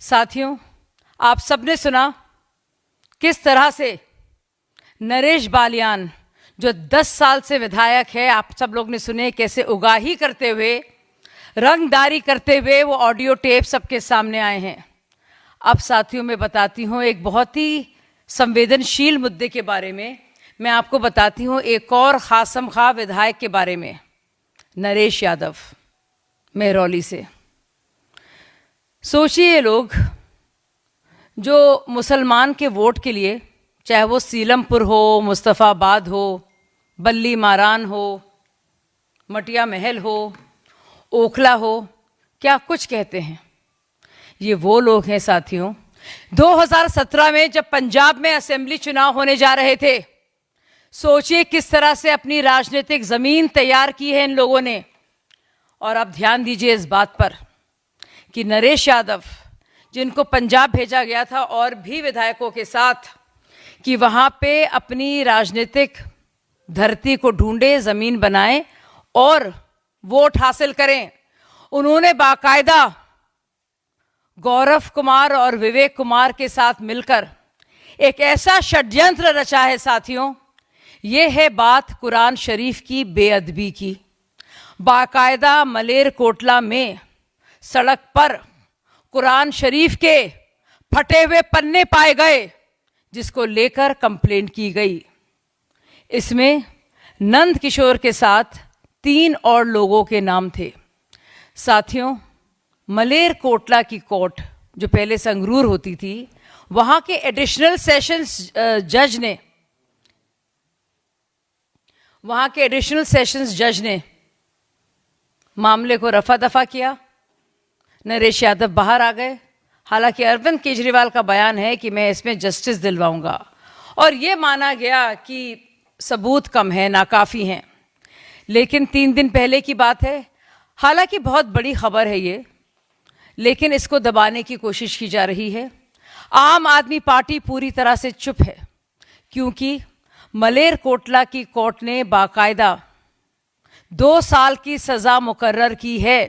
साथियों, आप सबने सुना किस तरह से नरेश बालियान जो 10 साल से विधायक है, आप सब लोग ने सुने कैसे उगाही करते हुए, रंगदारी करते हुए वो ऑडियो टेप सबके सामने आए हैं। अब साथियों मैं बताती हूँ एक बहुत ही संवेदनशील मुद्दे के बारे में। मैं आपको बताती हूँ एक और खासम खा विधायक के बारे में, नरेश यादव मेहरौली से। सोचिए लोग जो मुसलमान के वोट के लिए, चाहे वो सीलमपुर हो, मुस्तफ़ाबाद हो, बल्ली मारान हो, मटिया महल हो, ओखला हो, क्या कुछ कहते हैं। ये वो लोग हैं साथियों, 2017 में जब पंजाब में असेंबली चुनाव होने जा रहे थे, सोचिए किस तरह से अपनी राजनीतिक ज़मीन तैयार की है इन लोगों ने। और अब ध्यान दीजिए इस बात पर कि नरेश यादव, जिनको पंजाब भेजा गया था और भी विधायकों के साथ, कि वहाँ पे अपनी राजनीतिक धरती को ढूंढे, ज़मीन बनाएं और वोट हासिल करें, उन्होंने बाकायदा गौरव कुमार और विवेक कुमार के साथ मिलकर एक ऐसा षड्यंत्र रचा है साथियों। ये है बात कुरान शरीफ की बेअदबी की। बाकायदा मलेरकोटला में सड़क पर कुरान शरीफ के फटे हुए पन्ने पाए गए, जिसको लेकर कंप्लेंट की गई। इसमें नंद किशोर के साथ 3 और लोगों के नाम थे। साथियों, मलेरकोटला की कोर्ट जो पहले संगरूर होती थी, वहाँ के एडिशनल सेशंस जज ने मामले को रफा दफा किया। नरेश यादव बाहर आ गए। हालांकि अरविंद केजरीवाल का बयान है कि मैं इसमें जस्टिस दिलवाऊंगा, और ये माना गया कि सबूत कम है, नाकाफ़ी हैं। लेकिन 3 दिन पहले की बात है, हालांकि बहुत बड़ी खबर है ये, लेकिन इसको दबाने की कोशिश की जा रही है। आम आदमी पार्टी पूरी तरह से चुप है, क्योंकि मलेरकोटला की कोर्ट ने बाकायदा 2 साल की सज़ा मुकर्रर की है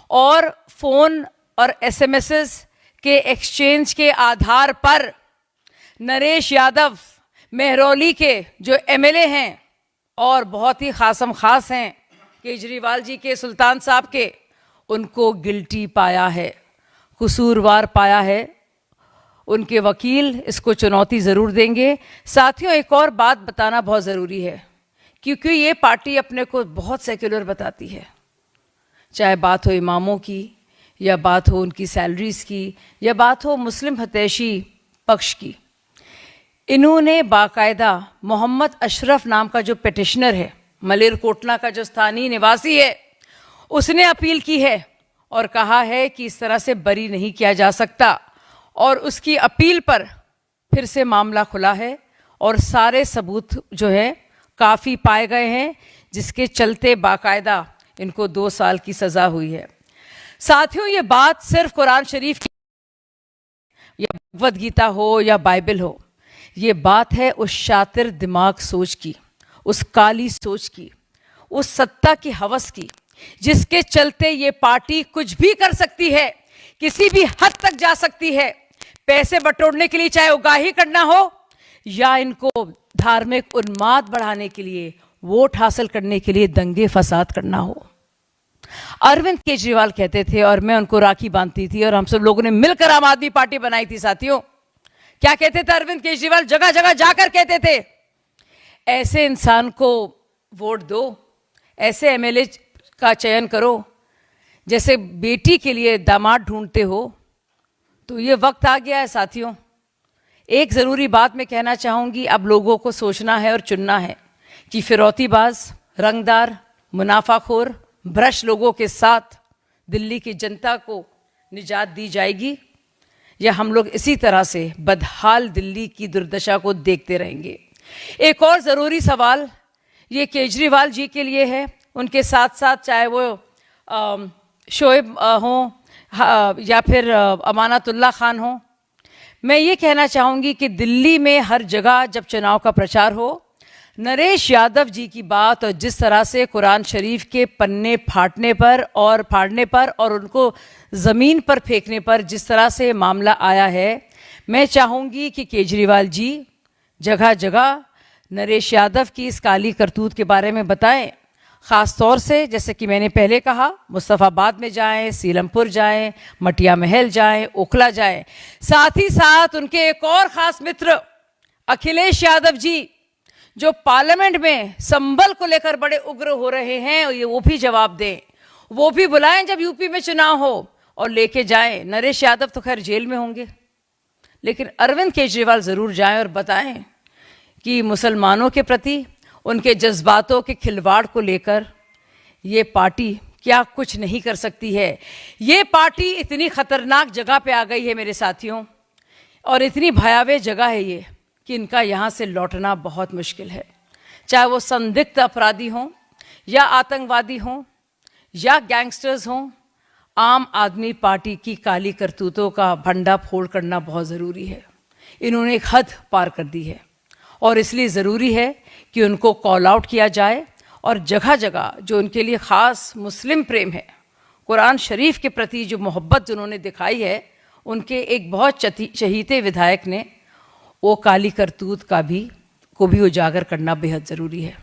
और फ़ोन और एसएमएसेस के एक्सचेंज के आधार पर नरेश यादव मेहरौली के जो एमएलए हैं और बहुत ही खासम खास हैं केजरीवाल जी के, सुल्तान साहब के, उनको गिल्टी पाया है, कसूरवार पाया है। उनके वकील इसको चुनौती ज़रूर देंगे। साथियों, एक और बात बताना बहुत ज़रूरी है, क्योंकि ये पार्टी अपने को बहुत सेक्युलर बताती है। चाहे बात हो इमामों की, या बात हो उनकी सैलरीज़ की, या बात हो मुस्लिम हतैशी पक्ष की, इन्होंने बाकायदा मोहम्मद अशरफ नाम का जो पिटिशनर है, मलेरकोटला का जो स्थानीय निवासी है, उसने अपील की है और कहा है कि इस तरह से बरी नहीं किया जा सकता। और उसकी अपील पर फिर से मामला खुला है और सारे सबूत जो है काफ़ी पाए गए हैं, जिसके चलते बाकायदा इनको 2 साल की सज़ा हुई है। साथियों, ये बात सिर्फ कुरान शरीफ की या भगवद गीता हो या बाइबल हो, ये बात है उस शातिर दिमाग सोच की, उस काली सोच की, उस सत्ता की हवस की, जिसके चलते ये पार्टी कुछ भी कर सकती है, किसी भी हद तक जा सकती है, पैसे बटोरने के लिए, चाहे उगाही करना हो या इनको धार्मिक उन्माद बढ़ाने के लिए, वोट हासिल करने के लिए दंगे फसाद करना हो। अरविंद केजरीवाल कहते थे, और मैं उनको राखी बांधती थी, और हम सब लोगों ने मिलकर आम आदमी पार्टी बनाई थी। साथियों, क्या कहते थे अरविंद केजरीवाल? जगह जगह जाकर कहते थे, ऐसे इंसान को वोट दो, ऐसे एमएलए का चयन करो, जैसे बेटी के लिए दामाद ढूंढते हो। तो ये वक्त आ गया है साथियों। एक ज़रूरी बात मैं कहना चाहूँगी, अब लोगों को सोचना है और चुनना है कि फिरौतीबाज, रंगदार, मुनाफाखोर, भ्रष्ट लोगों के साथ दिल्ली की जनता को निजात दी जाएगी, या हम लोग इसी तरह से बदहाल दिल्ली की दुर्दशा को देखते रहेंगे। एक और ज़रूरी सवाल ये केजरीवाल जी के लिए है, उनके साथ साथ चाहे वो शोएब हों या फिर अमानतुल्लाह खान हो। मैं ये कहना चाहूँगी कि दिल्ली में हर जगह जब चुनाव का प्रचार हो, नरेश यादव जी की बात और जिस तरह से कुरान शरीफ के पन्ने फाड़ने पर और उनको ज़मीन पर फेंकने पर जिस तरह से मामला आया है, मैं चाहूँगी कि केजरीवाल जी जगह जगह नरेश यादव की इस काली करतूत के बारे में बताएं। ख़ास तौर से जैसे कि मैंने पहले कहा, मुस्तफ़ाबाद में जाएं, सीलमपुर जाएं, मटिया महल जाएं, ओखला जाएं। साथ ही साथ उनके एक और ख़ास मित्र अखिलेश यादव जी, जो पार्लियामेंट में संबल को लेकर बड़े उग्र हो रहे हैं, ये वो भी जवाब दें। वो भी बुलाएं जब यूपी में चुनाव हो और लेके जाएं। नरेश यादव तो खैर जेल में होंगे, लेकिन अरविंद केजरीवाल ज़रूर जाएं और बताएं कि मुसलमानों के प्रति उनके जज्बातों के खिलवाड़ को लेकर ये पार्टी क्या कुछ नहीं कर सकती है। ये पार्टी इतनी ख़तरनाक जगह पे आ गई है मेरे साथियों, और इतनी भयावह जगह है ये कि इनका यहाँ से लौटना बहुत मुश्किल है। चाहे वो संदिग्ध अपराधी हों या आतंकवादी हों या गैंगस्टर्स हों, आम आदमी पार्टी की काली करतूतों का भंडा फोड़ करना बहुत ज़रूरी है। इन्होंने एक हद पार कर दी है और इसलिए ज़रूरी है कि उनको कॉल आउट किया जाए और जगह जगह जो उनके लिए ख़ास मुस्लिम प्रेम है, कुरान शरीफ के प्रति जो मोहब्बत जिन्होंने दिखाई है, उनके एक बहुत चहीते विधायक ने वो काली करतूत को भी उजागर करना बेहद ज़रूरी है।